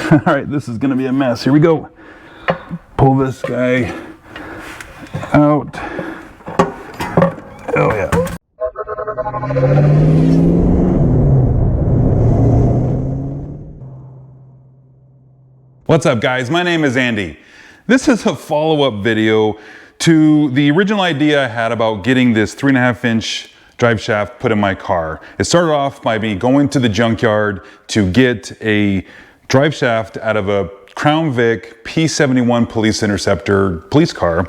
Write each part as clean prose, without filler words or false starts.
All right, this is gonna be a mess. Here we go. Pull this guy out. Oh yeah. What's up guys, my name is Andy. This is a follow-up video to the original idea I had about getting this 3.5-inch drive shaft put in my car. It started off by me going to the junkyard to get a drive shaft out of a Crown Vic P71 police Interceptor police car.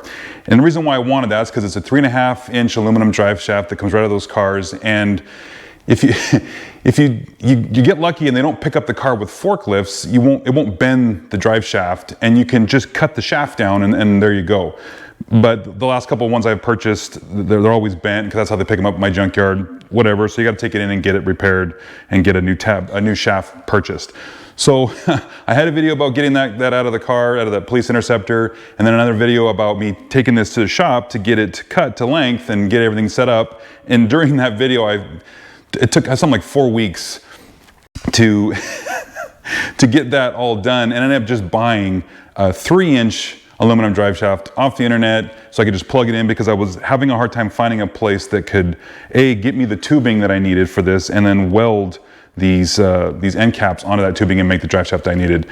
And the reason why I wanted that is because it's a 3.5-inch aluminum drive shaft that comes right out of those cars. And if you get lucky and they don't pick up the car with forklifts, it won't bend the drive shaft, and you can just cut the shaft down and there you go. But the last couple of ones I've purchased, they're always bent because that's how they pick them up in my junkyard, whatever. So you got to take it in and get it repaired and get a new shaft purchased. So I had a video about getting that out of the car, out of that police Interceptor, and then another video about me taking this to the shop to get it cut to length and get everything set up. And during that video, it took something like 4 weeks to to get that all done, and I ended up just buying a 3-inch aluminum drive shaft off the internet so I could just plug it in, because I was having a hard time finding a place that could get me the tubing that I needed for this, and then weld these end caps onto that tubing and make the drive shaft I needed.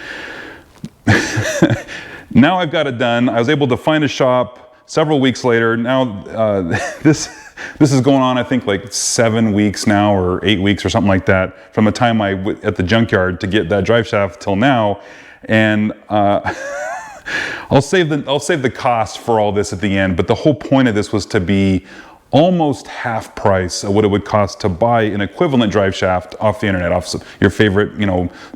Now I've got it done. I was able to find a shop several weeks later. Now this is going on, I think, like 7 weeks now, or 8 weeks or something like that, from the time at the junkyard to get that drive shaft till now. And I'll save the cost for all this at the end, but the whole point of this was to be almost half price of what it would cost to buy an equivalent drive shaft off the internet, off your favorite,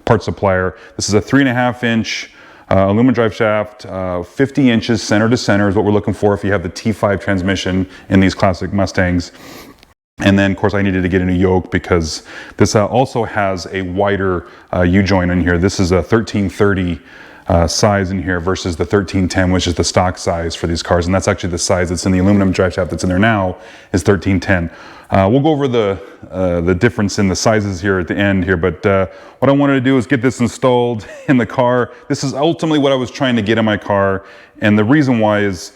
part supplier. This is a 3.5-inch aluminum drive shaft, 50 inches center to center is what we're looking for if you have the T5 transmission in these classic Mustangs. And then, of course, I needed to get a new yoke because this also has a wider U-joint in here. This is a 1330 size in here versus the 1310, which is the stock size for these cars. And that's actually the size that's in the aluminum drive shaft that's in there now, is 1310. We'll go over the difference in the sizes here at the end here, but what I wanted to do is get this installed in the car. This is ultimately what I was trying to get in my car, and the reason why is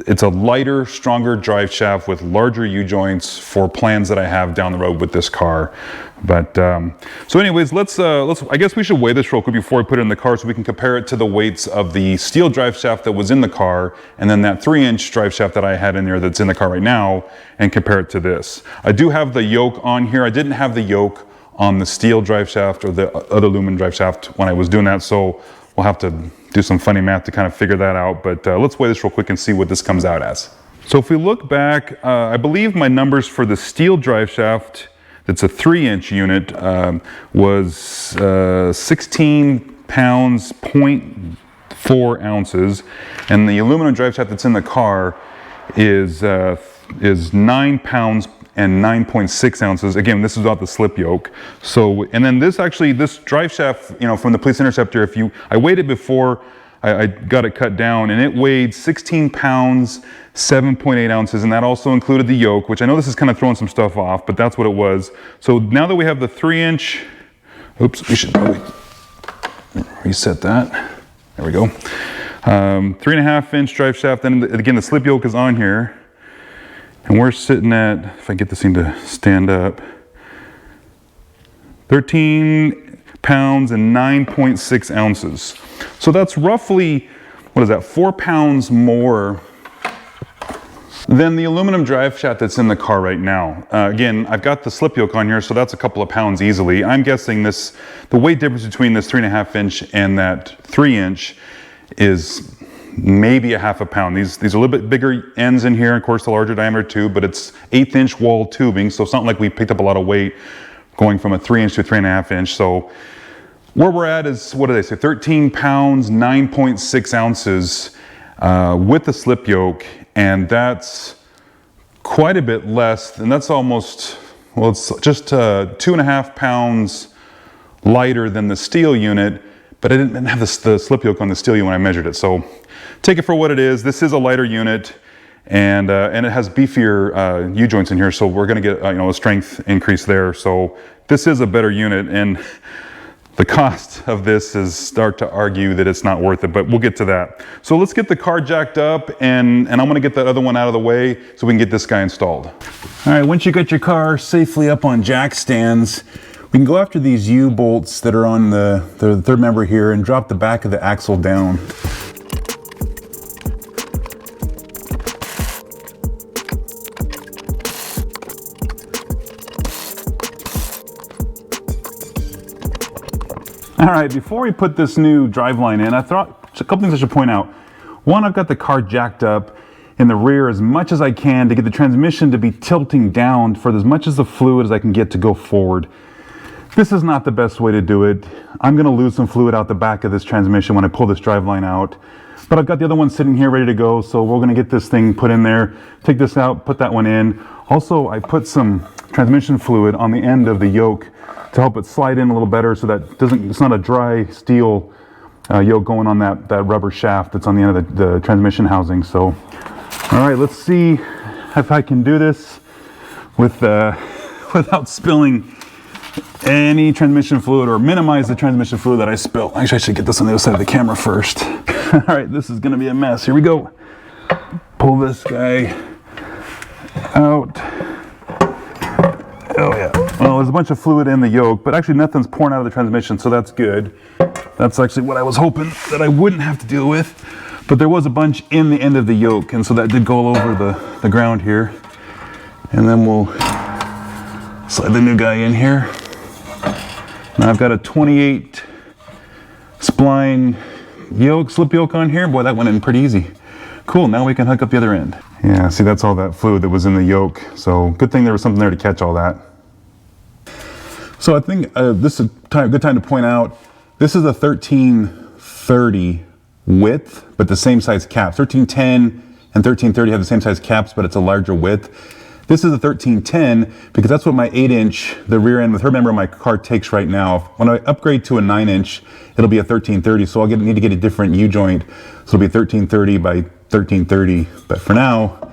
it's a lighter, stronger drive shaft with larger U-joints for plans that I have down the road with this car. But so anyways, let's I guess we should weigh this real quick before I put it in the car so we can compare it to the weights of the steel drive shaft that was in the car, and then that 3-inch drive shaft that I had in there that's in the car right now, and compare it to this. I do have the yoke on here. I didn't have the yoke on the steel drive shaft or the other aluminum drive shaft when I was doing that, so we'll have to do some funny math to kind of figure that out. But let's weigh this real quick and see what this comes out as. So if we look back, I believe my numbers for the steel drive shaft, that's a 3-inch unit, was 16 pounds, 0.4 ounces. And the aluminum drive shaft that's in the car is 9 pounds and 9.6 ounces. Again, this is without the slip yoke. So, and then this drive shaft, from the police Interceptor, I weighed it before I got it cut down, and it weighed 16 pounds, 7.8 ounces, and that also included the yoke, which I know this is kind of throwing some stuff off, but that's what it was. So now that we have the 3-inch, oops, we should probably reset that. There we go. 3.5-inch drive shaft, and again, the slip yoke is on here. And we're sitting at, if I get this thing to stand up, 13 pounds and 9.6 ounces. So that's roughly, 4 pounds more than the aluminum drive shaft that's in the car right now. Again, I've got the slip yoke on here, so that's a couple of pounds easily. I'm guessing the weight difference between this 3.5-inch and that 3-inch is maybe a half a pound. These are a little bit bigger ends in here, of course the larger diameter tube, but it's 1/8-inch wall tubing, so it's not like we picked up a lot of weight going from a 3-inch to a 3.5-inch. So where we're at is, what do they say, 13 pounds, 9.6 ounces with the slip yoke, and that's quite a bit less, and that's almost, well, it's just 2.5 pounds lighter than the steel unit, but I didn't have the slip yoke on the steel unit when I measured it. So take it for what it is. This is a lighter unit, and it has beefier U-joints in here, so we're going to get a strength increase there. So this is a better unit, and the cost of this is start to argue that it's not worth it, but we'll get to that. So let's get the car jacked up, and I'm gonna get that other one out of the way so we can get this guy installed. All right, once you get your car safely up on jack stands, we can go after these U-bolts that are on the third member here and drop the back of the axle down. All right, before we put this new driveline in, I thought a couple things I should point out. One, I've got the car jacked up in the rear as much as I can to get the transmission to be tilting down for as much as the fluid as I can get to go forward. This is not the best way to do it. I'm gonna lose some fluid out the back of this transmission when I pull this driveline out. But I've got the other one sitting here ready to go, so we're gonna get this thing put in there, take this out, put that one in. Also, I put some transmission fluid on the end of the yoke to help it slide in a little better so that it's not a dry steel yoke going on that rubber shaft that's on the end of the transmission housing. So, all right, let's see if I can do this with without spilling any transmission fluid, or minimize the transmission fluid that I spill. Actually, I should get this on the other side of the camera first. All right, this is gonna be a mess. Here we go. Pull this guy out. Oh yeah. Well, there's a bunch of fluid in the yoke, but actually nothing's pouring out of the transmission, so that's good. That's actually what I was hoping that I wouldn't have to deal with. But there was a bunch in the end of the yoke, and so that did go all over the ground here. And then we'll slide the new guy in here. Now I've got a 28 spline yoke, slip yoke on here. Boy, that went in pretty easy. Cool, now we can hook up the other end. Yeah, see, that's all that fluid that was in the yoke. So good thing there was something there to catch all that. So I think this is a good time to point out, this is a 1330 width, but the same size caps. 1310 and 1330 have the same size caps, but it's a larger width. This is a 1310 because that's what my 8-inch, the rear end with her member of my car takes right now. When I upgrade to a 9-inch, it'll be a 1330, so I'll need to get a different U-joint. So it'll be 1330 by 1330, but for now,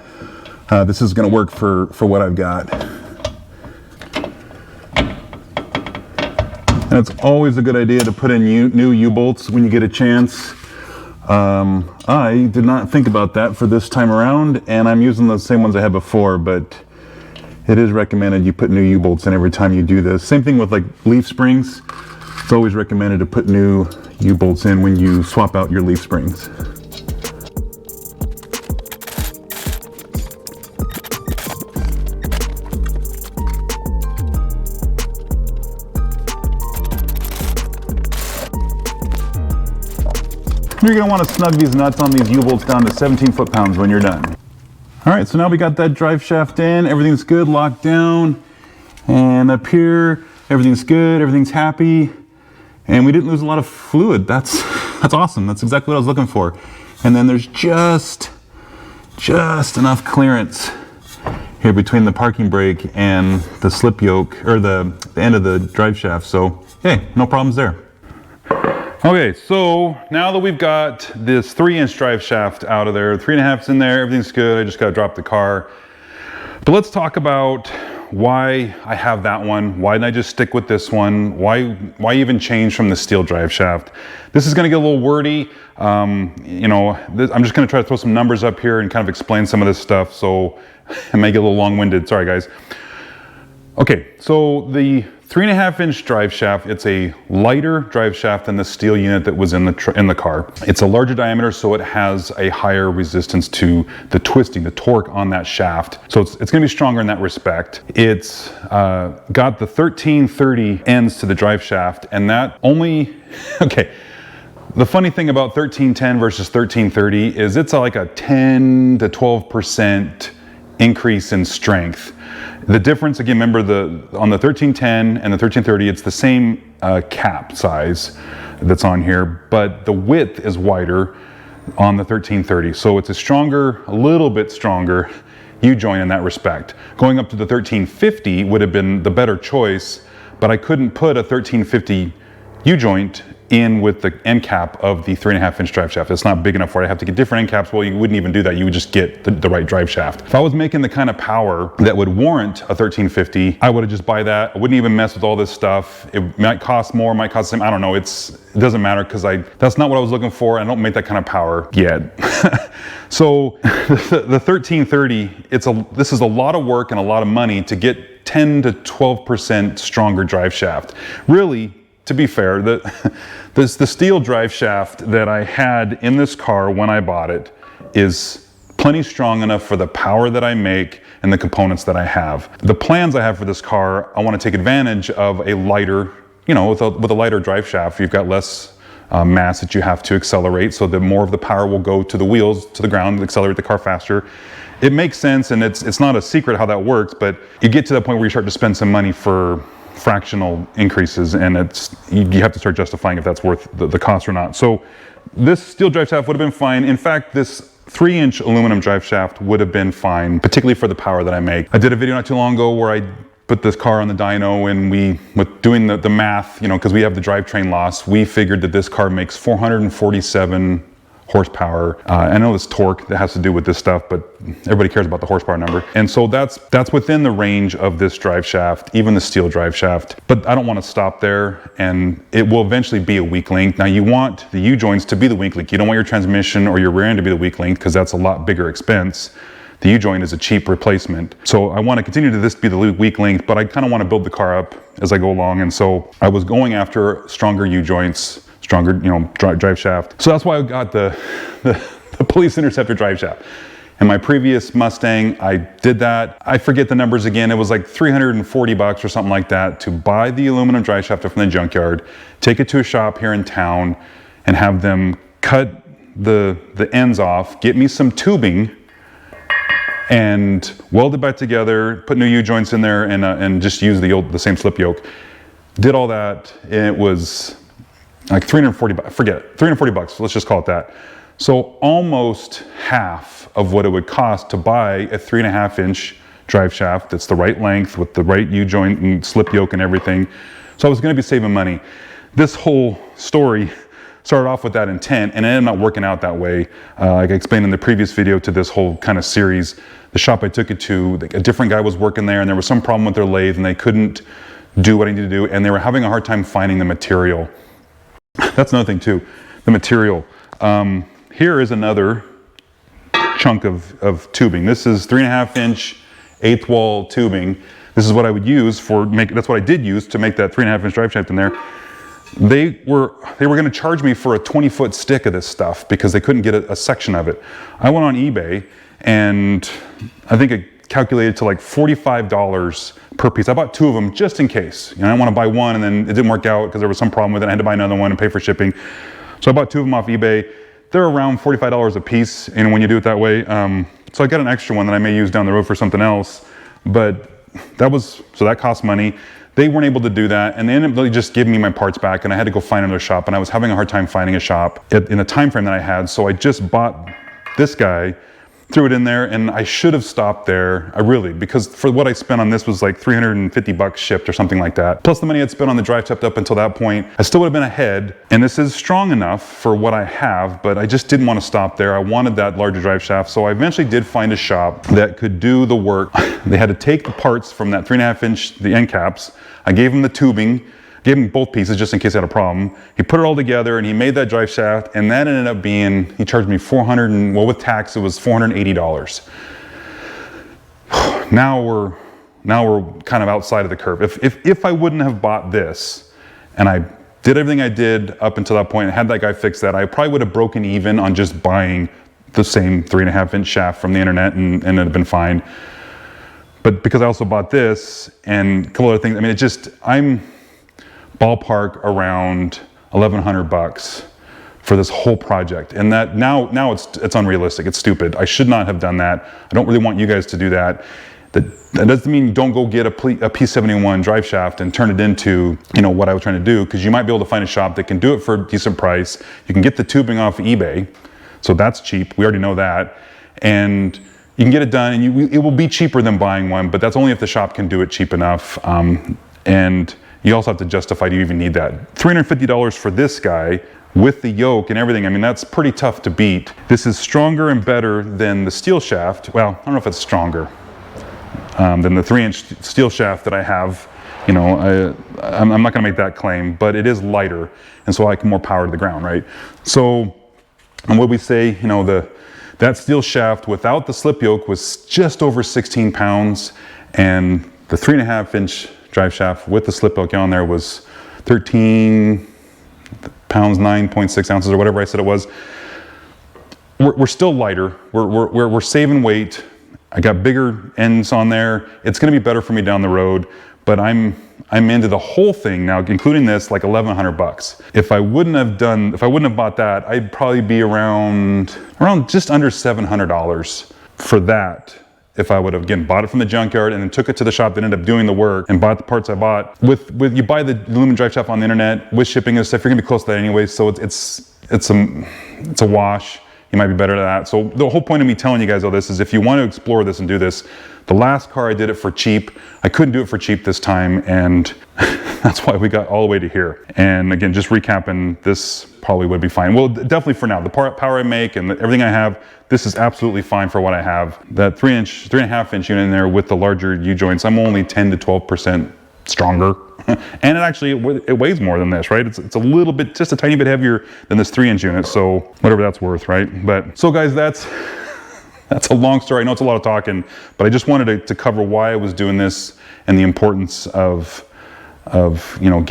this is gonna work for what I've got. And it's always a good idea to put in new U-bolts when you get a chance. I did not think about that for this time around, and I'm using the same ones I had before, but it is recommended you put new U-bolts in every time you do this. Same thing with like leaf springs. It's always recommended to put new U-bolts in when you swap out your leaf springs. You're going to want to snug these nuts on these U-bolts down to 17 foot-pounds when you're done. All right, so now we got that drive shaft in, everything's good, locked down, and up here, everything's good, everything's happy, and we didn't lose a lot of fluid. That's awesome. That's exactly what I was looking for. And then there's just enough clearance here between the parking brake and the slip yoke, or the end of the drive shaft. So, hey, no problems there. Okay, so now that we've got this 3-inch drive shaft out of there, 3.5's in there, everything's good, I just gotta drop the car. But let's talk about why I have that one. Why didn't I just stick with this one? Why even change from the steel drive shaft? This is gonna get a little wordy. You know, I'm just gonna try to throw some numbers up here and kind of explain some of this stuff, so it may get a little long-winded, sorry guys. Okay, so the 3.5-inch drive shaft, it's a lighter drive shaft than the steel unit that was in the car. It's a larger diameter, so it has a higher resistance to the twisting, the torque on that shaft. So it's gonna be stronger in that respect. It's got the 1330 ends to the drive shaft, and that only, okay, the funny thing about 1310 versus 1330 is it's like a 10 to 12% increase in strength. The difference, again, remember on the 1310 and the 1330, it's the same cap size that's on here, but the width is wider on the 1330. So it's a little bit stronger U-joint in that respect. Going up to the 1350 would have been the better choice, but I couldn't put a 1350 U-joint in with the end cap of the 3.5-inch drive shaft. It's not big enough for it. I have to get different end caps. Well, you wouldn't even do that. You would just get the right drive shaft. If I was making the kind of power that would warrant a 1350, I would have just buy that. I wouldn't even mess with all this stuff. It might cost more, might cost the same. I don't know. It doesn't matter because that's not what I was looking for. I don't make that kind of power yet. So the 1330, this is a lot of work and a lot of money to get 10 to 12% stronger drive shaft. Really, to be fair, the steel drive shaft that I had in this car when I bought it is plenty strong enough for the power that I make and the components that I have. The plans I have for this car, I want to take advantage of a lighter, you know, with a lighter drive shaft. You've got less mass that you have to accelerate, so that more of the power will go to the wheels, to the ground, and accelerate the car faster. It makes sense, and it's not a secret how that works, but you get to that point where you start to spend some money for fractional increases, and you have to start justifying if that's worth the cost or not. So this steel drive shaft would have been fine. In fact, this 3-inch aluminum drive shaft would have been fine, particularly for the power that I make. I did a video not too long ago where I put this car on the dyno, and with doing the math, you know, because we have the drivetrain loss, we figured that this car makes 447 horsepower. I know it's torque that has to do with this stuff, but everybody cares about the horsepower number. And so that's within the range of this drive shaft, even the steel drive shaft. But I don't want to stop there, and it will eventually be a weak link. Now you want the U-joints to be the weak link. You don't want your transmission or your rear end to be the weak link because that's a lot bigger expense. The U-joint is a cheap replacement. So I want to continue to this be the weak link, but I kind of want to build the car up as I go along. And so I was going after stronger U-joints, stronger, you know, drive shaft. So that's why I got the Police Interceptor drive shaft. In my previous Mustang, I did that. I forget the numbers again. It was like 340 bucks or something like that to buy the aluminum drive shaft from the junkyard, take it to a shop here in town, and have them cut the ends off, get me some tubing, and weld it back together, put new U-joints in there, and just use the same slip yoke. Did all that, and it was like 340 bucks, forget it, 340 bucks, let's just call it that. So almost half of what it would cost to buy a 3.5-inch drive shaft that's the right length with the right U-joint and slip yoke and everything. So I was gonna be saving money. This whole story started off with that intent, and it ended up not working out that way. Like I explained in the previous video to this whole kind of series, the shop I took it to, a different guy was working there, and there was some problem with their lathe, and they couldn't do what I needed to do, and they were having a hard time finding the material. That's another thing too, the material. Here is another chunk of tubing. This is 3.5-inch 8th wall tubing. This is what I would use that's what I did use to make that 3.5-inch drive shaft in there. They were going to charge me for a 20-foot stick of this stuff because they couldn't get a section of it. I went on eBay, and I think it calculated to like $45 per piece. I bought 2 of them just in case. You know, I didn't want to buy one and then it didn't work out because there was some problem with it. I had to buy another one and pay for shipping. So I bought 2 of them off eBay. They're around $45 a piece, and when you do it that way. So I got an extra one that I may use down the road for something else, but that cost money. They weren't able to do that, and they ended up just giving me my parts back, and I had to go find another shop, and I was having a hard time finding a shop in the time frame that I had. So I just bought this guy, threw it in there, and I should have stopped there. Because for what I spent on this was like 350 bucks shipped or something like that. Plus the money I'd spent on the drive shaft up until that point, I still would have been ahead. And this is strong enough for what I have, but I just didn't want to stop there. I wanted that larger drive shaft. So I eventually did find a shop that could do the work. They had to take the parts from that 3.5-inch, the end caps. I gave them the tubing, gave him both pieces just in case I had a problem. He put it all together and he made that drive shaft, and that ended up being, he charged me with tax, it was $480. Now we're kind of outside of the curve. If I wouldn't have bought this, and I did everything I did up until that point and had that guy fix that, I probably would have broken even on just buying the same 3.5-inch shaft from the internet, and it'd have been fine. But because I also bought this and a couple other things, I mean, I'm ballpark around 1,100 bucks for this whole project, and that now it's unrealistic. It's stupid. I should not have done that. I don't really want you guys to do that. That doesn't mean don't go get a P71 drive shaft and turn it into, you know, what I was trying to do, because you might be able to find a shop that can do it for a decent price. You can get the tubing off eBay, so that's cheap. We already know that, and you can get it done, and it will be cheaper than buying one, but that's only if the shop can do it cheap enough. And you also have to justify, do you even need that? $350 for this guy with the yoke and everything. I mean, that's pretty tough to beat. This is stronger and better than the steel shaft. Well, I don't know if it's stronger than the 3-inch steel shaft that I have. You know, I'm not gonna make that claim, but it is lighter, and so I can more power to the ground, right? So, and what we say, you know, that steel shaft without the slip yoke was just over 16 pounds, and the 3.5-inch drive shaft with the slip yoke on there was 13 pounds, 9.6 ounces, or whatever I said it was. We're still lighter. We're saving weight. I got bigger ends on there. It's gonna be better for me down the road, but I'm into the whole thing now, including this, like $1,100. If I wouldn't have bought that, I'd probably be around just under $700 for that. If I would have, again, bought it from the junkyard and then took it to the shop that ended up doing the work and bought the parts I bought. With you buy the aluminum drive shaft on the internet with shipping and stuff, you're gonna be close to that anyway, so it's a wash. You might be better at that. So the whole point of me telling you guys all this is if you want to explore this and do this, the last car I did it for cheap. I couldn't do it for cheap this time, and that's why we got all the way to here. And again, just recapping, this probably would be fine. Well, definitely for now. The power I make and everything I have, this is absolutely fine for what I have. That 3.5-inch unit in there with the larger U-joints, I'm only 10 to 12% stronger. And it weighs more than this, right? It's a little bit, just a tiny bit heavier than this 3-inch unit, so whatever that's worth, right? But so guys, that's a long story. I know it's a lot of talking, but I just wanted to cover why I was doing this and the importance of you know,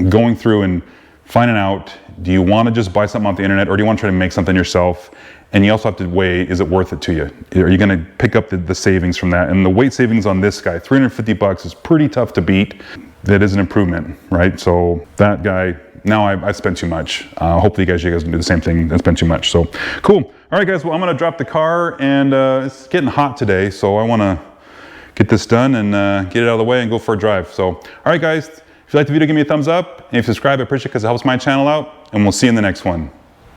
going through and finding out, do you want to just buy something off the internet, or do you want to try to make something yourself? And you also have to weigh, is it worth it to you? Are you going to pick up the savings from that? And the weight savings on this guy, $350 is pretty tough to beat. That is an improvement, right? So that guy, now I've spent too much. Hopefully you guys can do the same thing and spend too much. So cool. All right, guys, well, I'm going to drop the car, and it's getting hot today, so I want to get this done and get it out of the way and go for a drive. So, all right, guys, if you like the video, give me a thumbs up. And if you subscribe, I appreciate it because it helps my channel out, and we'll see you in the next one.